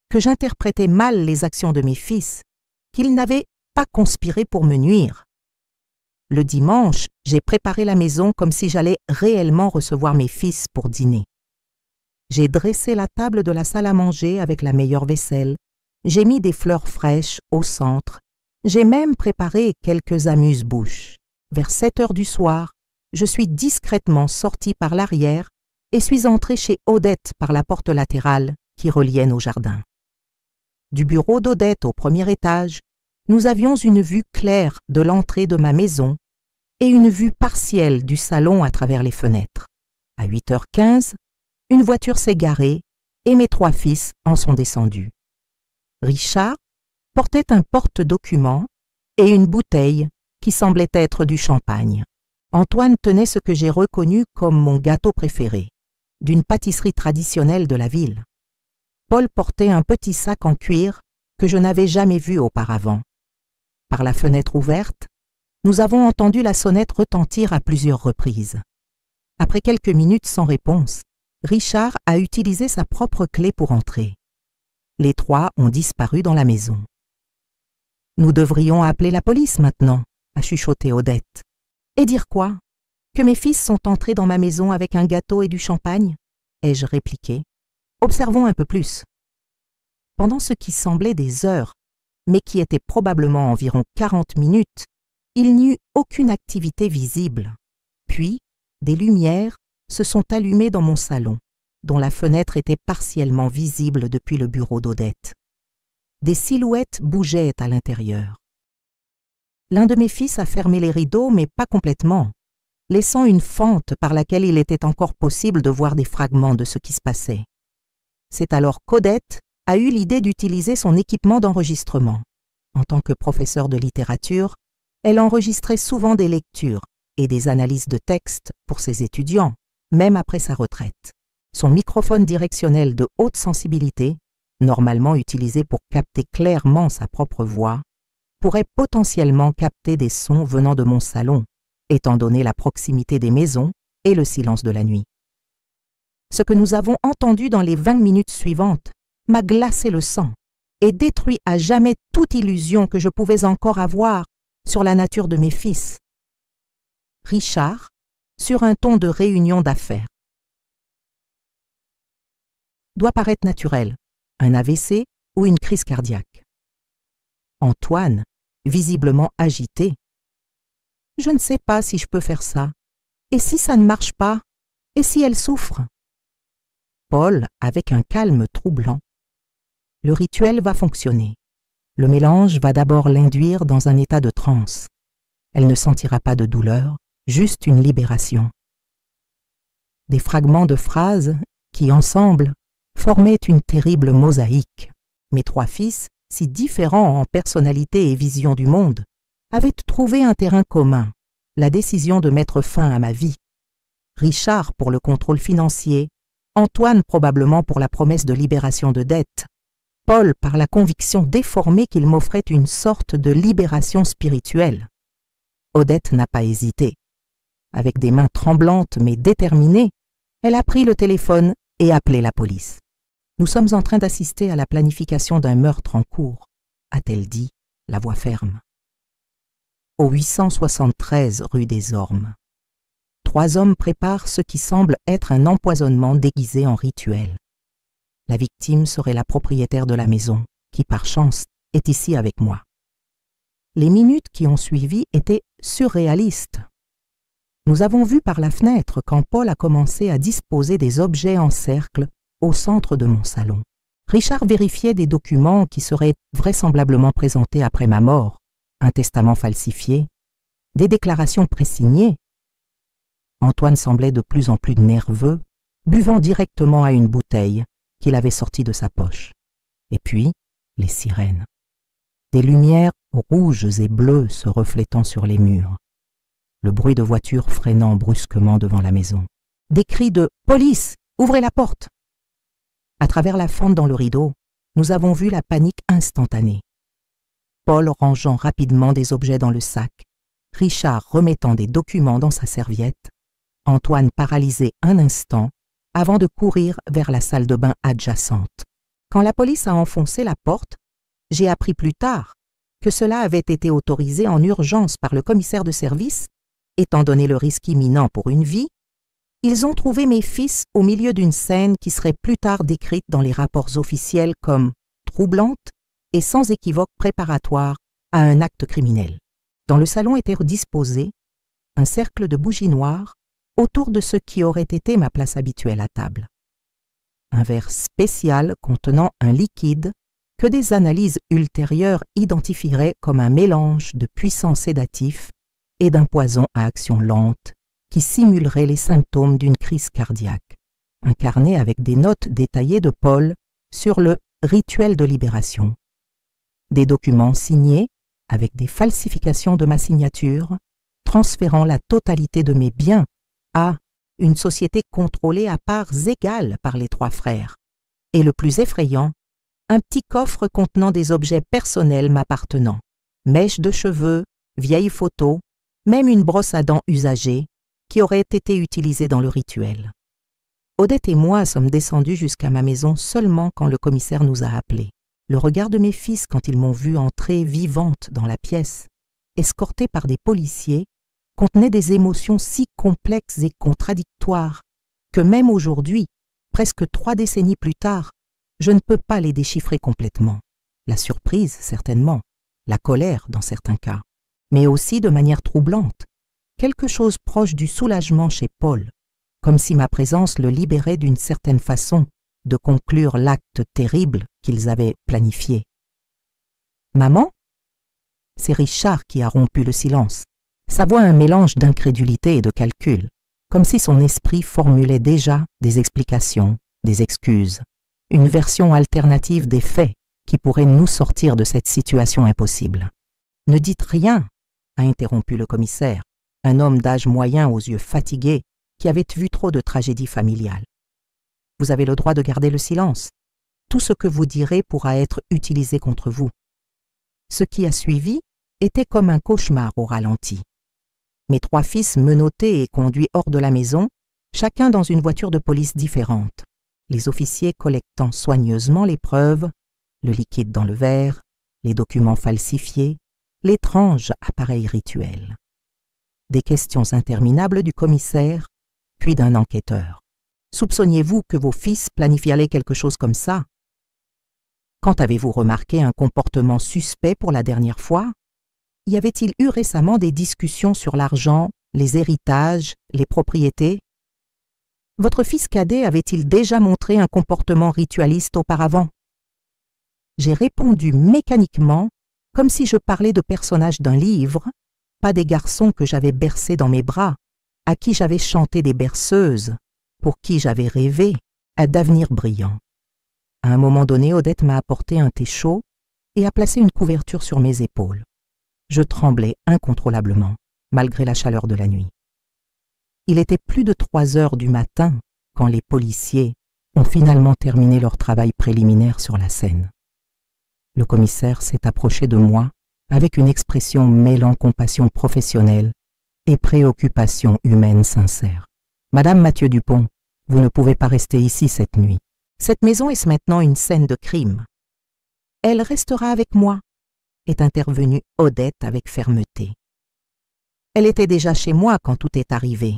Speaker 1: que j'interprétais mal les actions de mes fils, qu'ils n'avaient pas conspiré pour me nuire. Le dimanche, j'ai préparé la maison comme si j'allais réellement recevoir mes fils pour dîner. J'ai dressé la table de la salle à manger avec la meilleure vaisselle, j'ai mis des fleurs fraîches au centre, j'ai même préparé quelques amuse-bouches. Vers 7 heures du soir, je suis discrètement sortie par l'arrière et suis entrée chez Odette par la porte latérale qui reliait nos jardins. Du bureau d'Odette au premier étage, nous avions une vue claire de l'entrée de ma maison et une vue partielle du salon à travers les fenêtres. À 8h15, une voiture s'est garée et mes 3 fils en sont descendus. Richard portait un porte-document et une bouteille qui semblait être du champagne. Antoine tenait ce que j'ai reconnu comme mon gâteau préféré, d'une pâtisserie traditionnelle de la ville. Paul portait un petit sac en cuir que je n'avais jamais vu auparavant. Par la fenêtre ouverte, nous avons entendu la sonnette retentir à plusieurs reprises. Après quelques minutes sans réponse, Richard a utilisé sa propre clé pour entrer. Les 3 ont disparu dans la maison. « Nous devrions appeler la police maintenant », a chuchoté Odette. « Et dire quoi? Que mes fils sont entrés dans ma maison avec un gâteau et du champagne ?» ai-je répliqué. « Observons un peu plus. » Pendant ce qui semblait des heures, mais qui était probablement environ 40 minutes, il n'y eut aucune activité visible. Puis, des lumières se sont allumées dans mon salon, dont la fenêtre était partiellement visible depuis le bureau d'Odette. Des silhouettes bougeaient à l'intérieur. L'un de mes fils a fermé les rideaux, mais pas complètement, laissant une fente par laquelle il était encore possible de voir des fragments de ce qui se passait. C'est alors qu'Odette a eu l'idée d'utiliser son équipement d'enregistrement. En tant que professeure de littérature, elle enregistrait souvent des lectures et des analyses de textes pour ses étudiants, même après sa retraite. Son microphone directionnel de haute sensibilité, normalement utilisé pour capter clairement sa propre voix, pourrait potentiellement capter des sons venant de mon salon, étant donné la proximité des maisons et le silence de la nuit. Ce que nous avons entendu dans les 20 minutes suivantes m'a glacé le sang et détruit à jamais toute illusion que je pouvais encore avoir sur la nature de mes fils. Richard, sur un ton de réunion d'affaires. Doit paraître naturel, un AVC ou une crise cardiaque. Antoine, visiblement agité. Je ne sais pas si je peux faire ça. Et si ça ne marche pas? Et si elle souffre? Paul, avec un calme troublant. Le rituel va fonctionner. Le mélange va d'abord l'induire dans un état de transe. Elle ne sentira pas de douleur, juste une libération. Des fragments de phrases qui, ensemble, formaient une terrible mosaïque. Mes 3 fils, si différents en personnalité et vision du monde, avaient trouvé un terrain commun, la décision de mettre fin à ma vie. Richard pour le contrôle financier, Antoine probablement pour la promesse de libération de dettes, Paul par la conviction déformée qu'il m'offrait une sorte de libération spirituelle. Odette n'a pas hésité. Avec des mains tremblantes mais déterminées, elle a pris le téléphone et appelé la police. « Nous sommes en train d'assister à la planification d'un meurtre en cours », a-t-elle dit, la voix ferme. Au 873 rue des Ormes. 3 hommes préparent ce qui semble être un empoisonnement déguisé en rituel. La victime serait la propriétaire de la maison, qui par chance est ici avec moi. Les minutes qui ont suivi étaient surréalistes. Nous avons vu par la fenêtre quand Paul a commencé à disposer des objets en cercle au centre de mon salon. Richard vérifiait des documents qui seraient vraisemblablement présentés après ma mort, un testament falsifié, des déclarations présignées. Antoine semblait de plus en plus nerveux, buvant directement à une bouteille qu'il avait sortie de sa poche. Et puis, les sirènes. Des lumières rouges et bleues se reflétant sur les murs. Le bruit de voitures freinant brusquement devant la maison. Des cris de « Police! Ouvrez la porte !» À travers la fente dans le rideau, nous avons vu la panique instantanée. Paul rangeant rapidement des objets dans le sac, Richard remettant des documents dans sa serviette, Antoine paralysé un instant avant de courir vers la salle de bain adjacente. Quand la police a enfoncé la porte, j'ai appris plus tard que cela avait été autorisé en urgence par le commissaire de service. Étant donné le risque imminent pour une vie, ils ont trouvé mes fils au milieu d'une scène qui serait plus tard décrite dans les rapports officiels comme troublante et sans équivoque préparatoire à un acte criminel. Dans le salon était disposé un cercle de bougies noires autour de ce qui aurait été ma place habituelle à table. Un verre spécial contenant un liquide que des analyses ultérieures identifieraient comme un mélange de puissants sédatifs et d'un poison à action lente qui simulerait les symptômes d'une crise cardiaque. Un carnet avec des notes détaillées de Paul sur le rituel de libération. Des documents signés avec des falsifications de ma signature, transférant la totalité de mes biens à une société contrôlée à parts égales par les trois frères. Et le plus effrayant, un petit coffre contenant des objets personnels m'appartenant. Mèches de cheveux, vieilles photos, même une brosse à dents usagée qui aurait été utilisée dans le rituel. Odette et moi sommes descendus jusqu'à ma maison seulement quand le commissaire nous a appelés. Le regard de mes fils quand ils m'ont vue entrer vivante dans la pièce, escortée par des policiers, contenait des émotions si complexes et contradictoires que même aujourd'hui, presque 3 décennies plus tard, je ne peux pas les déchiffrer complètement. La surprise, certainement, la colère dans certains cas, mais aussi de manière troublante, quelque chose proche du soulagement chez Paul, comme si ma présence le libérait d'une certaine façon de conclure l'acte terrible qu'ils avaient planifié. « Maman ?» C'est Richard qui a rompu le silence, sa voix un mélange d'incrédulité et de calcul, comme si son esprit formulait déjà des explications, des excuses, une version alternative des faits qui pourrait nous sortir de cette situation impossible. « Ne dites rien !» a interrompu le commissaire, un homme d'âge moyen aux yeux fatigués qui avait vu trop de tragédies familiales. « Vous avez le droit de garder le silence. Tout ce que vous direz pourra être utilisé contre vous. » Ce qui a suivi était comme un cauchemar au ralenti. Mes 3 fils menottés et conduits hors de la maison, chacun dans une voiture de police différente. Les officiers collectant soigneusement les preuves, le liquide dans le verre, les documents falsifiés, l'étrange appareil rituel. Des questions interminables du commissaire, puis d'un enquêteur. Soupçonniez-vous que vos fils planifiaient quelque chose comme ça? Quand avez-vous remarqué un comportement suspect pour la dernière fois? Y avait-il eu récemment des discussions sur l'argent, les héritages, les propriétés? Votre fils cadet avait-il déjà montré un comportement ritualiste auparavant? J'ai répondu mécaniquement, comme si je parlais de personnages d'un livre, pas des garçons que j'avais bercés dans mes bras, à qui j'avais chanté des berceuses, pour qui j'avais rêvé à d'avenir brillant. À un moment donné, Odette m'a apporté un thé chaud et a placé une couverture sur mes épaules. Je tremblais incontrôlablement, malgré la chaleur de la nuit. Il était plus de 3 heures du matin quand les policiers ont finalement terminé leur travail préliminaire sur la scène. Le commissaire s'est approché de moi avec une expression mêlant compassion professionnelle et préoccupation humaine sincère. « Madame Mathieu Dupont, vous ne pouvez pas rester ici cette nuit. Cette maison est maintenant une scène de crime. Elle restera avec moi, » est intervenue Odette avec fermeté. Elle était déjà chez moi quand tout est arrivé.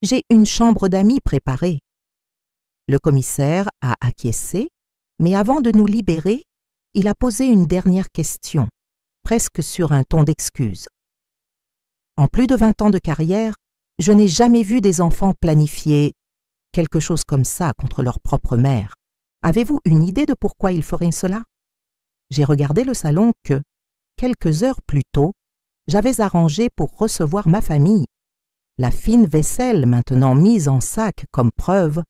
Speaker 1: J'ai une chambre d'amis préparée. Le commissaire a acquiescé, mais avant de nous libérer, il a posé une dernière question, presque sur un ton d'excuse. En plus de 20 ans de carrière, Je n'ai jamais vu des enfants planifier quelque chose comme ça contre leur propre mère. Avez-vous une idée de pourquoi ils feraient cela? J'ai regardé le salon que, quelques heures plus tôt, j'avais arrangé pour recevoir ma famille. La fine vaisselle maintenant mise en sac comme preuve,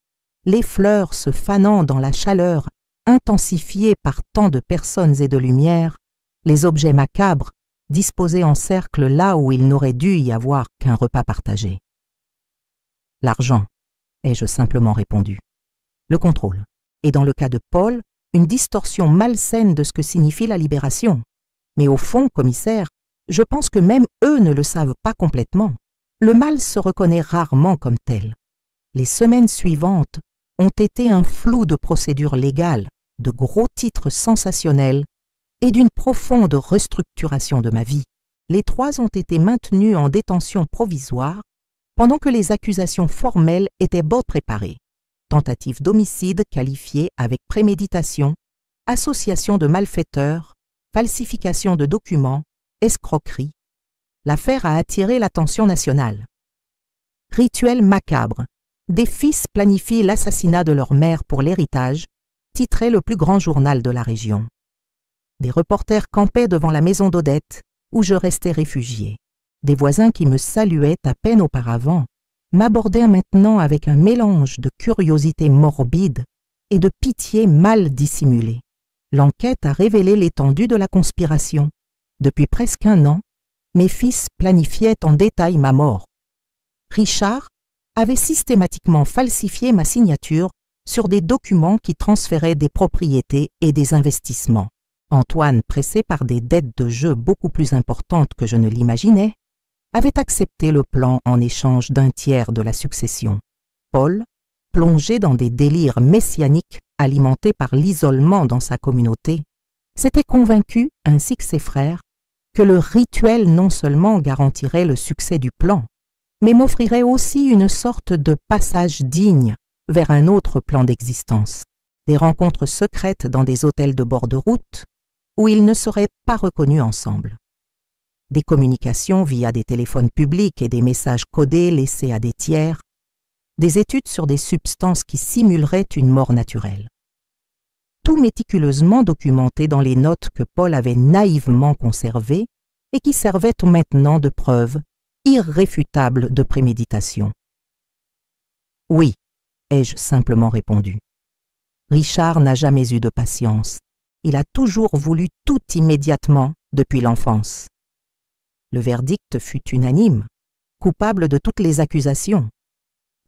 Speaker 1: les fleurs se fanant dans la chaleur intensifiée par tant de personnes et de lumière, les objets macabres disposés en cercle là où il n'aurait dû y avoir qu'un repas partagé. L'argent, ai-je simplement répondu. Le contrôle. Et dans le cas de Paul, une distorsion malsaine de ce que signifie la libération. Mais au fond, commissaire, je pense que même eux ne le savent pas complètement. Le mal se reconnaît rarement comme tel. Les semaines suivantes ont été un flou de procédures légales, de gros titres sensationnels et d'une profonde restructuration de ma vie. Les 3 ont été maintenus en détention provisoire pendant que les accusations formelles étaient beau préparées. Tentative d'homicide qualifiée avec préméditation, association de malfaiteurs, falsification de documents, escroquerie. L'affaire a attiré l'attention nationale. Rituel macabre. Des fils planifient l'assassinat de leur mère pour l'héritage, titrait le plus grand journal de la région. Des reporters campaient devant la maison d'Odette, où je restais réfugié. Des voisins qui me saluaient à peine auparavant m'abordaient maintenant avec un mélange de curiosité morbide et de pitié mal dissimulée. L'enquête a révélé l'étendue de la conspiration. Depuis presque 1 an, mes fils planifiaient en détail ma mort. Richard avait systématiquement falsifié ma signature sur des documents qui transféraient des propriétés et des investissements. Antoine, pressé par des dettes de jeu beaucoup plus importantes que je ne l'imaginais, avait accepté le plan en échange d'un tiers de la succession. Paul, plongé dans des délires messianiques alimentés par l'isolement dans sa communauté, s'était convaincu, ainsi que ses frères, que le rituel non seulement garantirait le succès du plan, mais m'offrirait aussi une sorte de passage digne vers un autre plan d'existence. Des rencontres secrètes dans des hôtels de bord de route où ils ne seraient pas reconnus ensemble. Des communications via des téléphones publics et des messages codés laissés à des tiers, des études sur des substances qui simuleraient une mort naturelle. Tout méticuleusement documenté dans les notes que Paul avait naïvement conservées et qui servaient maintenant de preuve irréfutable de préméditation. Oui, ai-je simplement répondu. Richard n'a jamais eu de patience. Il a toujours voulu tout immédiatement depuis l'enfance. Le verdict fut unanime, coupable de toutes les accusations.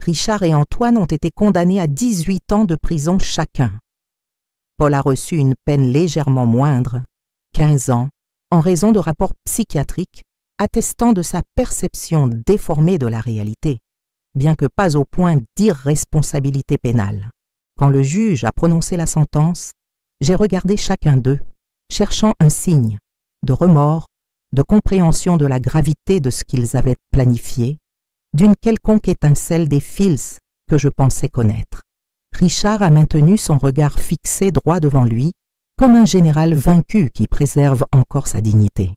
Speaker 1: Richard et Antoine ont été condamnés à 18 ans de prison chacun. Paul a reçu une peine légèrement moindre, 15 ans, en raison de rapports psychiatriques attestant de sa perception déformée de la réalité, bien que pas au point d'irresponsabilité pénale. Quand le juge a prononcé la sentence, j'ai regardé chacun d'eux, cherchant un signe de remords, de compréhension de la gravité de ce qu'ils avaient planifié, d'une quelconque étincelle des fils que je pensais connaître. Richard a maintenu son regard fixé droit devant lui, comme un général vaincu qui préserve encore sa dignité.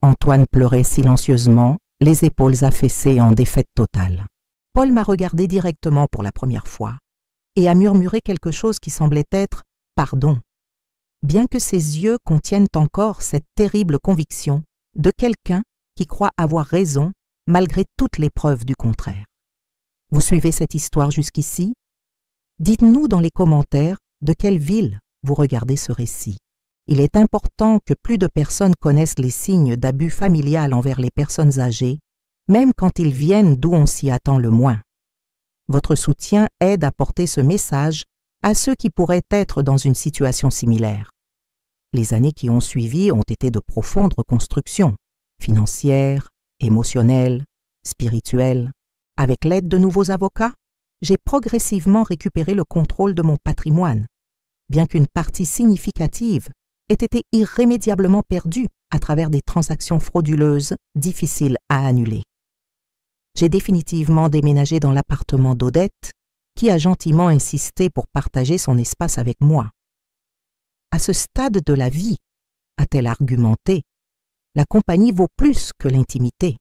Speaker 1: Antoine pleurait silencieusement, les épaules affaissées en défaite totale. Paul m'a regardé directement pour la première fois et a murmuré quelque chose qui semblait être « pardon », bien que ses yeux contiennent encore cette terrible conviction de quelqu'un qui croit avoir raison malgré toutes les preuves du contraire. Vous suivez cette histoire jusqu'ici? Dites-nous dans les commentaires de quelle ville vous regardez ce récit. Il est important que plus de personnes connaissent les signes d'abus familial envers les personnes âgées, même quand ils viennent d'où on s'y attend le moins. Votre soutien aide à porter ce message à ceux qui pourraient être dans une situation similaire. Les années qui ont suivi ont été de profondes reconstructions, financières, émotionnelles, spirituelles. Avec l'aide de nouveaux avocats, j'ai progressivement récupéré le contrôle de mon patrimoine, bien qu'une partie significative ait été irrémédiablement perdue à travers des transactions frauduleuses difficiles à annuler. J'ai définitivement déménagé dans l'appartement d'Odette, qui a gentiment insisté pour partager son espace avec moi. À ce stade de la vie, a-t-elle argumenté, la compagnie vaut plus que l'intimité.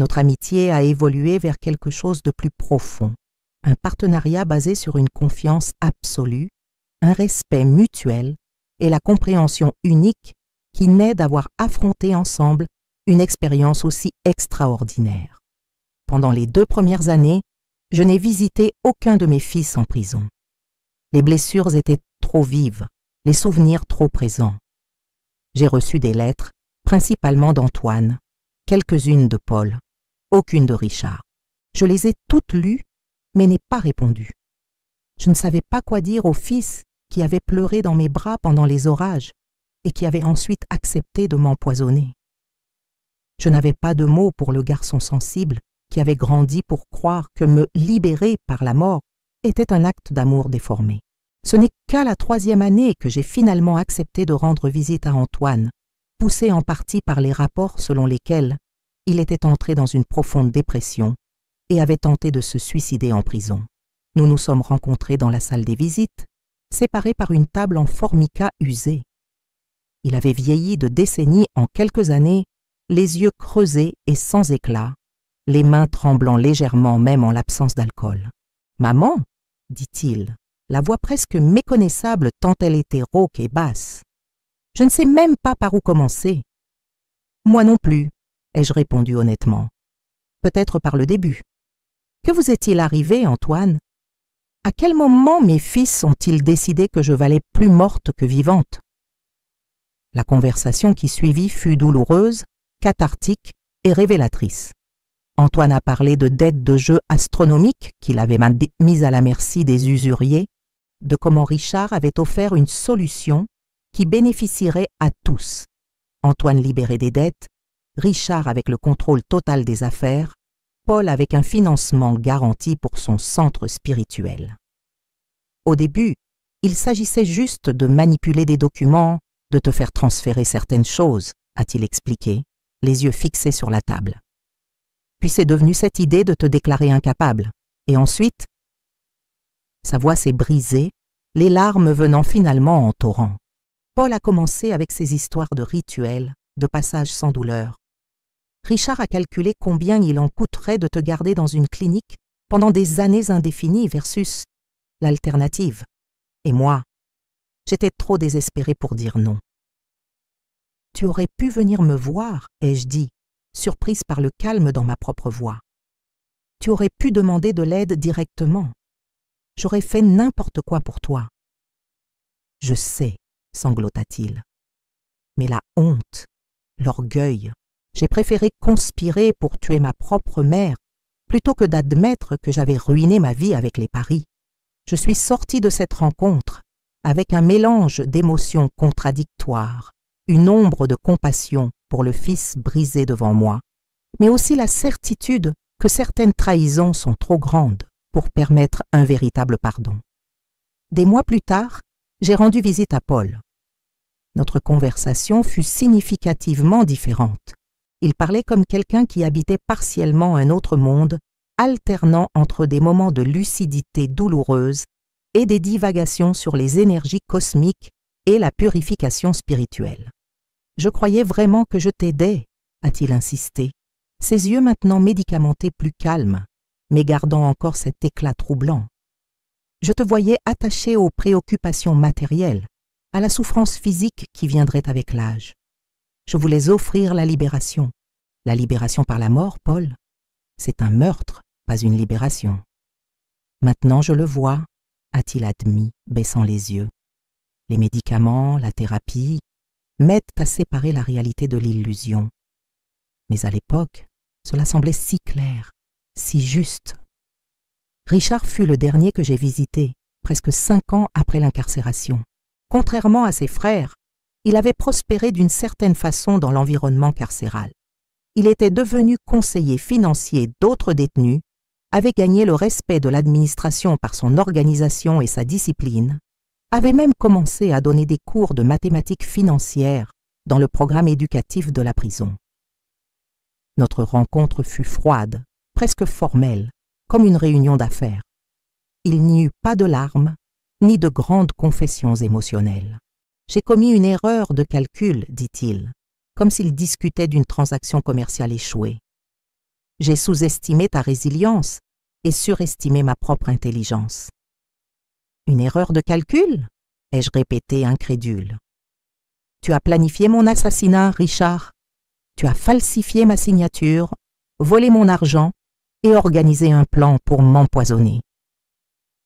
Speaker 1: Notre amitié a évolué vers quelque chose de plus profond, un partenariat basé sur une confiance absolue, un respect mutuel et la compréhension unique qui naît d'avoir affronté ensemble une expérience aussi extraordinaire. Pendant les 2 premières années, je n'ai visité aucun de mes fils en prison. Les blessures étaient trop vives, les souvenirs trop présents. J'ai reçu des lettres, principalement d'Antoine, quelques-unes de Paul, aucune de Richard. Je les ai toutes lues, mais n'ai pas répondu. Je ne savais pas quoi dire au fils qui avait pleuré dans mes bras pendant les orages et qui avait ensuite accepté de m'empoisonner. Je n'avais pas de mots pour le garçon sensible qui avait grandi pour croire que me libérer par la mort était un acte d'amour déformé. Ce n'est qu'à la 3e année que j'ai finalement accepté de rendre visite à Antoine, poussé en partie par les rapports selon lesquels il était entré dans une profonde dépression et avait tenté de se suicider en prison. Nous nous sommes rencontrés dans la salle des visites, séparés par une table en formica usée. Il avait vieilli de décennies en quelques années, les yeux creusés et sans éclat, les mains tremblant légèrement même en l'absence d'alcool. « Maman » dit-il, la voix presque méconnaissable tant elle était rauque et basse. « Je ne sais même pas par où commencer. »« Moi non plus » ai-je répondu honnêtement. « Peut-être par le début. »« Que vous est-il arrivé, Antoine ? À quel moment mes fils ont-ils décidé que je valais plus morte que vivante ?» La conversation qui suivit fut douloureuse, cathartique et révélatrice. Antoine a parlé de dettes de jeu astronomiques qu'il avait mises à la merci des usuriers, de comment Richard avait offert une solution qui bénéficierait à tous. Antoine libéré des dettes, Richard avec le contrôle total des affaires, Paul avec un financement garanti pour son centre spirituel. Au début, il s'agissait juste de manipuler des documents, de te faire transférer certaines choses, a-t-il expliqué, les yeux fixés sur la table. Puis c'est devenu cette idée de te déclarer incapable. Et ensuite, sa voix s'est brisée, les larmes venant finalement en torrent. Paul a commencé avec ses histoires de rituels, de passages sans douleur. Richard a calculé combien il en coûterait de te garder dans une clinique pendant des années indéfinies versus l'alternative. Et moi, j'étais trop désespérée pour dire non. « Tu aurais pu venir me voir, ai-je dit, surprise par le calme dans ma propre voix. Tu aurais pu demander de l'aide directement. J'aurais fait n'importe quoi pour toi. »« Je sais, » sanglota-t-il. « Mais la honte, l'orgueil, j'ai préféré conspirer pour tuer ma propre mère plutôt que d'admettre que j'avais ruiné ma vie avec les paris. Je suis sortie de cette rencontre avec un mélange d'émotions contradictoires, une ombre de compassion pour le fils brisé devant moi, mais aussi la certitude que certaines trahisons sont trop grandes pour permettre un véritable pardon. Des mois plus tard, j'ai rendu visite à Paul. Notre conversation fut significativement différente. Il parlait comme quelqu'un qui habitait partiellement un autre monde, alternant entre des moments de lucidité douloureuse et des divagations sur les énergies cosmiques et la purification spirituelle. « Je croyais vraiment que je t'aidais, » a-t-il insisté, ses yeux maintenant médicamentés plus calmes, mais gardant encore cet éclat troublant. « Je te voyais attaché aux préoccupations matérielles, à la souffrance physique qui viendrait avec l'âge. Je voulais offrir la libération. La libération par la mort, Paul, c'est un meurtre, pas une libération. Maintenant je le vois, a-t-il admis, baissant les yeux. Les médicaments, la thérapie, m'aident à séparer la réalité de l'illusion. Mais à l'époque, cela semblait si clair, si juste. Richard fut le dernier que j'ai visité, presque 5 ans après l'incarcération. Contrairement à ses frères, il avait prospéré d'une certaine façon dans l'environnement carcéral. Il était devenu conseiller financier d'autres détenus, avait gagné le respect de l'administration par son organisation et sa discipline, avait même commencé à donner des cours de mathématiques financières dans le programme éducatif de la prison. Notre rencontre fut froide, presque formelle, comme une réunion d'affaires. Il n'y eut pas de larmes, ni de grandes confessions émotionnelles. « J'ai commis une erreur de calcul, dit-il, comme s'il discutait d'une transaction commerciale échouée. J'ai sous-estimé ta résilience et surestimé ma propre intelligence. Une erreur de calcul? Ai-je répété incrédule. Tu as planifié mon assassinat, Richard. Tu as falsifié ma signature, volé mon argent et organisé un plan pour m'empoisonner.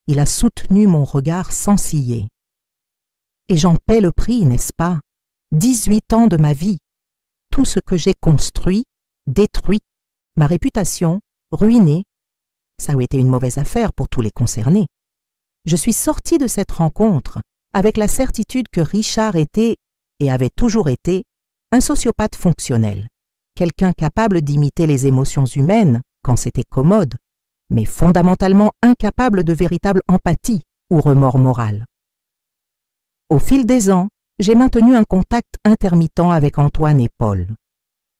Speaker 1: Il a soutenu mon regard sans ciller. Et j'en paie le prix, n'est-ce pas? 18 ans de ma vie. Tout ce que j'ai construit, détruit, ma réputation, ruinée. Ça a été une mauvaise affaire pour tous les concernés. Je suis sortie de cette rencontre avec la certitude que Richard était, et avait toujours été, un sociopathe fonctionnel, quelqu'un capable d'imiter les émotions humaines quand c'était commode, mais fondamentalement incapable de véritable empathie ou remords moral. Au fil des ans, j'ai maintenu un contact intermittent avec Antoine et Paul.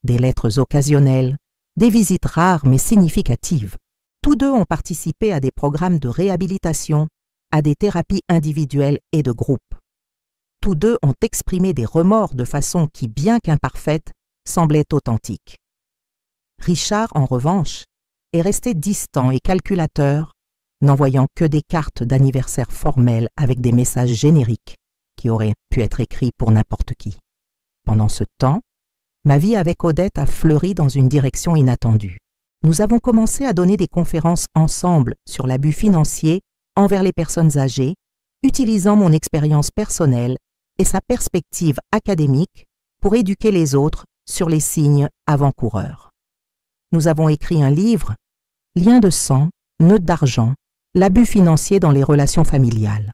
Speaker 1: Des lettres occasionnelles, des visites rares mais significatives. Tous deux ont participé à des programmes de réhabilitation, à des thérapies individuelles et de groupe. Tous deux ont exprimé des remords de façon qui, bien qu'imparfaite, semblait authentique. Richard, en revanche, est resté distant et calculateur, n'envoyant que des cartes d'anniversaire formelles avec des messages génériques qui auraient pu être écrits pour n'importe qui. Pendant ce temps, ma vie avec Odette a fleuri dans une direction inattendue. Nous avons commencé à donner des conférences ensemble sur l'abus financier envers les personnes âgées, utilisant mon expérience personnelle et sa perspective académique pour éduquer les autres sur les signes avant-coureurs. Nous avons écrit un livre, Liens de sang, nœuds d'argent, l'abus financier dans les relations familiales,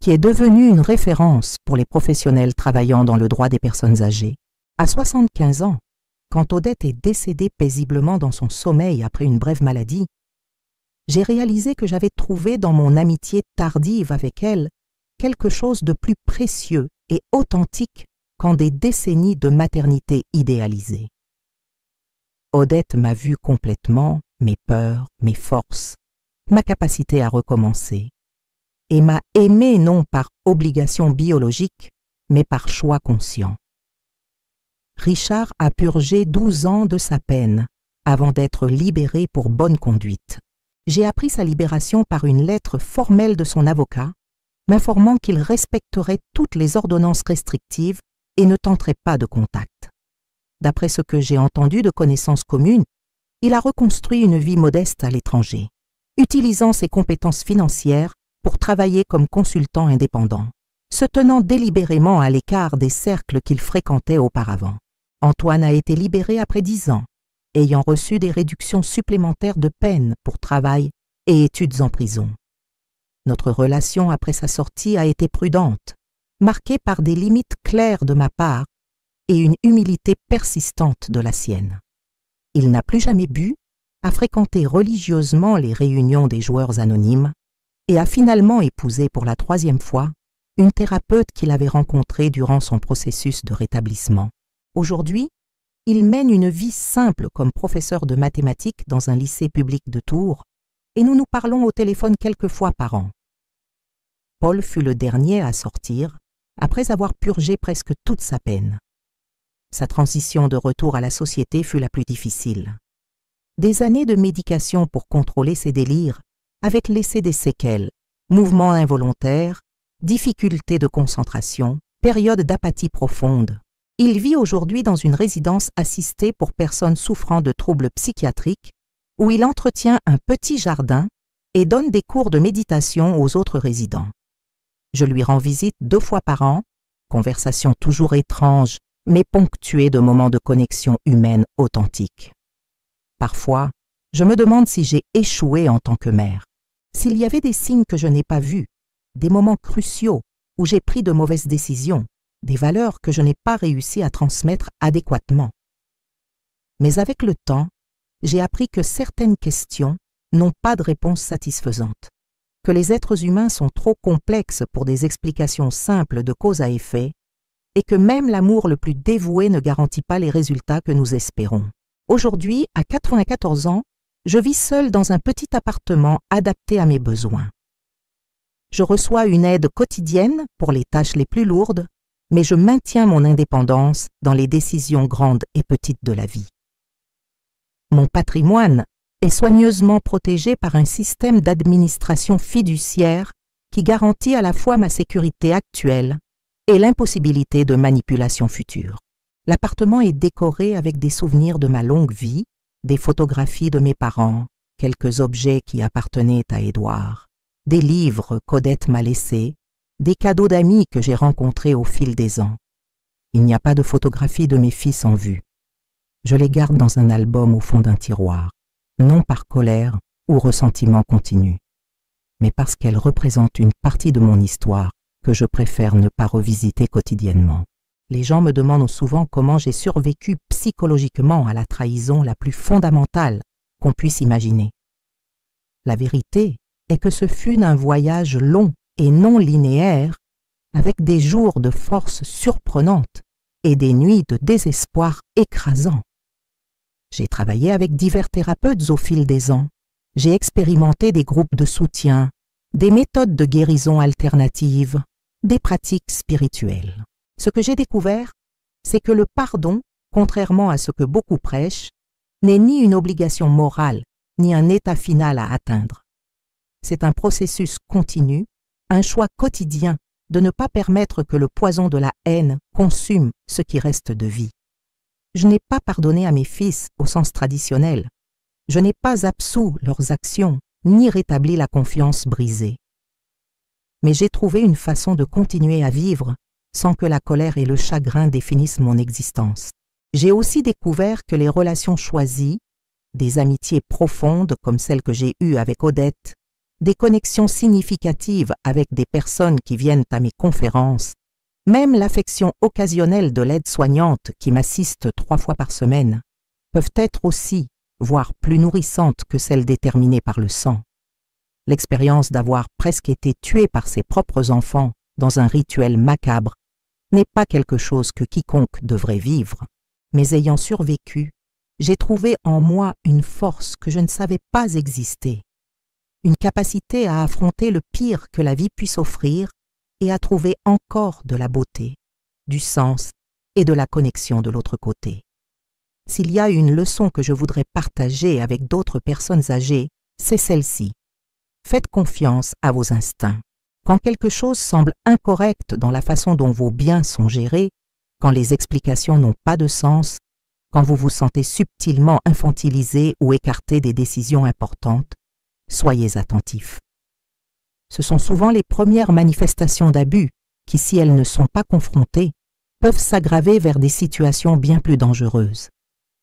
Speaker 1: qui est devenu une référence pour les professionnels travaillant dans le droit des personnes âgées. À 75 ans, quand Odette est décédée paisiblement dans son sommeil après une brève maladie, j'ai réalisé que j'avais trouvé dans mon amitié tardive avec elle quelque chose de plus précieux et authentique qu'en des décennies de maternité idéalisée. Odette m'a vu complètement, mes peurs, mes forces, ma capacité à recommencer, et m'a aimé non par obligation biologique, mais par choix conscient. Richard a purgé 12 ans de sa peine avant d'être libéré pour bonne conduite. J'ai appris sa libération par une lettre formelle de son avocat, m'informant qu'il respecterait toutes les ordonnances restrictives et ne tenterait pas de contact. D'après ce que j'ai entendu de connaissances communes, il a reconstruit une vie modeste à l'étranger, utilisant ses compétences financières pour travailler comme consultant indépendant, se tenant délibérément à l'écart des cercles qu'il fréquentait auparavant. Antoine a été libéré après 10 ans, ayant reçu des réductions supplémentaires de peine pour travail et études en prison. Notre relation après sa sortie a été prudente, marquée par des limites claires de ma part et une humilité persistante de la sienne. Il n'a plus jamais bu, a fréquenté religieusement les réunions des joueurs anonymes et a finalement épousé pour la 3e fois une thérapeute qu'il avait rencontrée durant son processus de rétablissement. Aujourd'hui, il mène une vie simple comme professeur de mathématiques dans un lycée public de Tours et nous nous parlons au téléphone quelques fois par an. Paul fut le dernier à sortir après avoir purgé presque toute sa peine. Sa transition de retour à la société fut la plus difficile. Des années de médication pour contrôler ses délires avaient laissé des séquelles, mouvements involontaires, difficultés de concentration, périodes d'apathie profonde. Il vit aujourd'hui dans une résidence assistée pour personnes souffrant de troubles psychiatriques où il entretient un petit jardin et donne des cours de méditation aux autres résidents. Je lui rends visite 2 fois par an, conversations toujours étranges mais ponctuées de moments de connexion humaine authentique. Parfois, je me demande si j'ai échoué en tant que mère, s'il y avait des signes que je n'ai pas vus, des moments cruciaux où j'ai pris de mauvaises décisions, des valeurs que je n'ai pas réussi à transmettre adéquatement. Mais avec le temps, j'ai appris que certaines questions n'ont pas de réponse satisfaisante, que les êtres humains sont trop complexes pour des explications simples de cause à effet, et que même l'amour le plus dévoué ne garantit pas les résultats que nous espérons. Aujourd'hui, à 94 ans, je vis seule dans un petit appartement adapté à mes besoins. Je reçois une aide quotidienne pour les tâches les plus lourdes, mais je maintiens mon indépendance dans les décisions grandes et petites de la vie. Mon patrimoine est soigneusement protégé par un système d'administration fiduciaire qui garantit à la fois ma sécurité actuelle et l'impossibilité de manipulation future. L'appartement est décoré avec des souvenirs de ma longue vie, des photographies de mes parents, quelques objets qui appartenaient à Édouard, des livres qu'Odette m'a laissés, des cadeaux d'amis que j'ai rencontrés au fil des ans. Il n'y a pas de photographie de mes fils en vue. Je les garde dans un album au fond d'un tiroir, non par colère ou ressentiment continu, mais parce qu'elles représentent une partie de mon histoire que je préfère ne pas revisiter quotidiennement. Les gens me demandent souvent comment j'ai survécu psychologiquement à la trahison la plus fondamentale qu'on puisse imaginer. La vérité est que ce fut un voyage long et non linéaire, avec des jours de force surprenante et des nuits de désespoir écrasant. J'ai travaillé avec divers thérapeutes au fil des ans. J'ai expérimenté des groupes de soutien, des méthodes de guérison alternatives, des pratiques spirituelles. Ce que j'ai découvert, c'est que le pardon, contrairement à ce que beaucoup prêchent, n'est ni une obligation morale, ni un état final à atteindre. C'est un processus continu, un choix quotidien de ne pas permettre que le poison de la haine consume ce qui reste de vie. Je n'ai pas pardonné à mes fils au sens traditionnel. Je n'ai pas absous leurs actions, ni rétabli la confiance brisée. Mais j'ai trouvé une façon de continuer à vivre sans que la colère et le chagrin définissent mon existence. J'ai aussi découvert que les relations choisies, des amitiés profondes comme celles que j'ai eues avec Odette, des connexions significatives avec des personnes qui viennent à mes conférences, même l'affection occasionnelle de l'aide-soignante qui m'assiste 3 fois par semaine, peuvent être aussi, voire plus nourrissantes que celles déterminées par le sang. L'expérience d'avoir presque été tué par ses propres enfants dans un rituel macabre n'est pas quelque chose que quiconque devrait vivre. Mais ayant survécu, j'ai trouvé en moi une force que je ne savais pas exister, une capacité à affronter le pire que la vie puisse offrir et à trouver encore de la beauté, du sens et de la connexion de l'autre côté. S'il y a une leçon que je voudrais partager avec d'autres personnes âgées, c'est celle-ci. Faites confiance à vos instincts. Quand quelque chose semble incorrect dans la façon dont vos biens sont gérés, quand les explications n'ont pas de sens, quand vous vous sentez subtilement infantilisé ou écarté des décisions importantes, soyez attentifs. Ce sont souvent les premières manifestations d'abus qui, si elles ne sont pas confrontées, peuvent s'aggraver vers des situations bien plus dangereuses.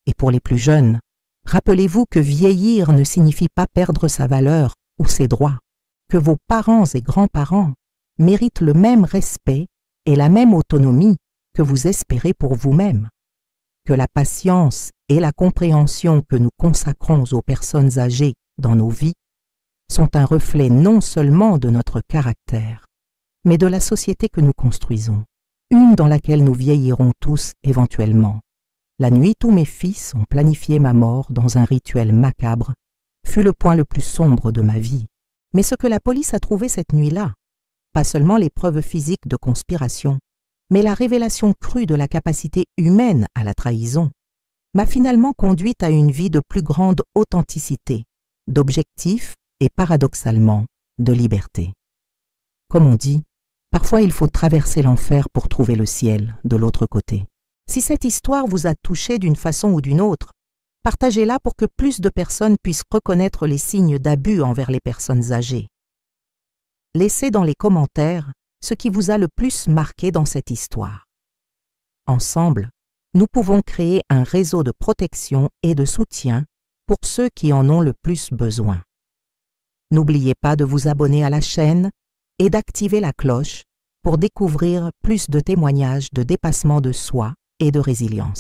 Speaker 1: Et pour les plus jeunes, rappelez-vous que vieillir ne signifie pas perdre sa valeur ou ses droits, que vos parents et grands-parents méritent le même respect et la même autonomie que vous espérez pour vous-même, que la patience et la compréhension que nous consacrons aux personnes âgées dans nos vies sont un reflet non seulement de notre caractère, mais de la société que nous construisons, une dans laquelle nous vieillirons tous éventuellement. La nuit où mes fils ont planifié ma mort dans un rituel macabre fut le point le plus sombre de ma vie. Mais ce que la police a trouvé cette nuit-là, pas seulement les preuves physiques de conspiration, mais la révélation crue de la capacité humaine à la trahison, m'a finalement conduite à une vie de plus grande authenticité, d'objectif et paradoxalement de liberté. Comme on dit, parfois il faut traverser l'enfer pour trouver le ciel de l'autre côté. Si cette histoire vous a touché d'une façon ou d'une autre, partagez-la pour que plus de personnes puissent reconnaître les signes d'abus envers les personnes âgées. Laissez dans les commentaires ce qui vous a le plus marqué dans cette histoire. Ensemble, nous pouvons créer un réseau de protection et de soutien pour ceux qui en ont le plus besoin. N'oubliez pas de vous abonner à la chaîne et d'activer la cloche pour découvrir plus de témoignages de dépassement de soi et de résilience.